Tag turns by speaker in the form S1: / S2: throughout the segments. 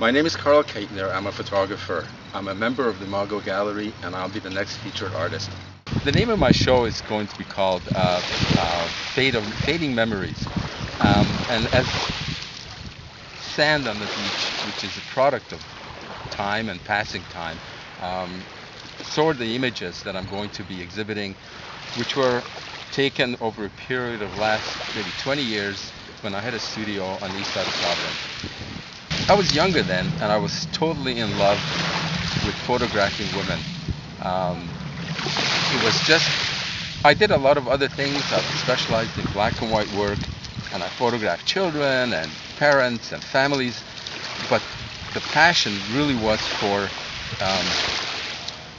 S1: My name is Carl Keitner. I'm a photographer. I'm a member of the IMAGO Gallery, and I'll be the next featured artist. The name of my show is going to be called Fading Memories. And as sand on the beach, which is a product of time and passing time, so are the images that I'm going to be exhibiting, which were taken over a period of last maybe 20 years when I had a studio on the east side of Providence. I was younger then, and I was totally in love with photographing women. It was just, I did a lot of other things. I specialized in black and white work, and I photographed children and parents and families. But the passion really was for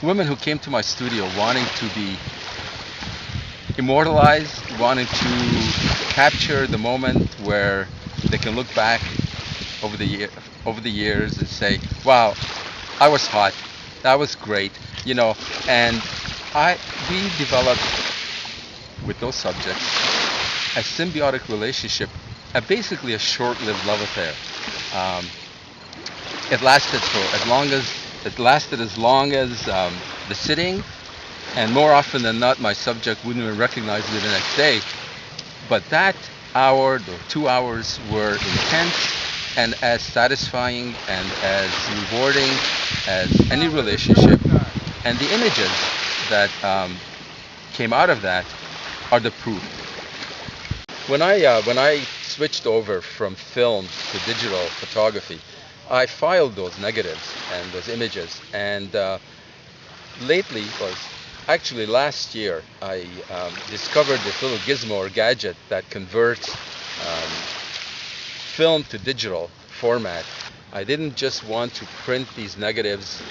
S1: women who came to my studio wanting to be immortalized, wanting to capture the moment where they can look back over the years and say, wow, I was hot, that was great, and we developed with those subjects a symbiotic relationship, basically a short-lived love affair. It lasted as long as the sitting, and more often than not my subject wouldn't even recognize me the next day. But that hour, the 2 hours, were intense and as satisfying and as rewarding as any relationship. And the images that came out of that are the proof. When I switched over from film to digital photography, I filed those negatives and those images. And lately, was actually last year, I discovered this little gizmo or gadget that converts film to digital format. I didn't just want to print these negatives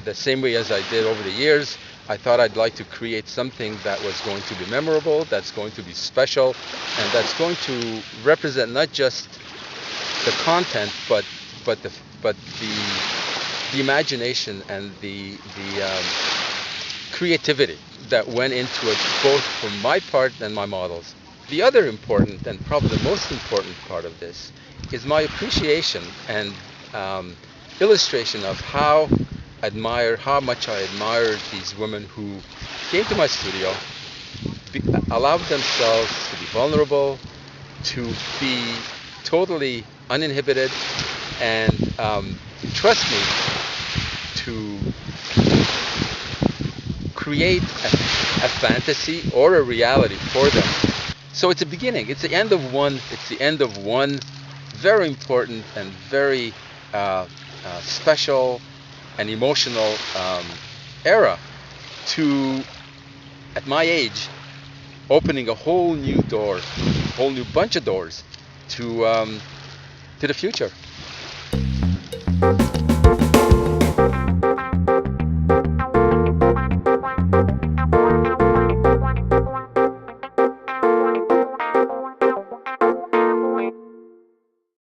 S1: the same way as I did over the years. I thought I'd like to create something that was going to be memorable, that's going to be special, and that's going to represent not just the content, but the imagination and the creativity that went into it, both for my part and my models. The other important, and probably the most important part of this, is my appreciation and illustration of how much I admired these women who came to my studio, allowed themselves to be vulnerable, to be totally uninhibited, and trust me to create a fantasy or a reality for them. So it's a beginning. It's the end of one. It's the end of one very important and very special and emotional era. To, at my age, opening a whole new door, a whole new bunch of doors to the future.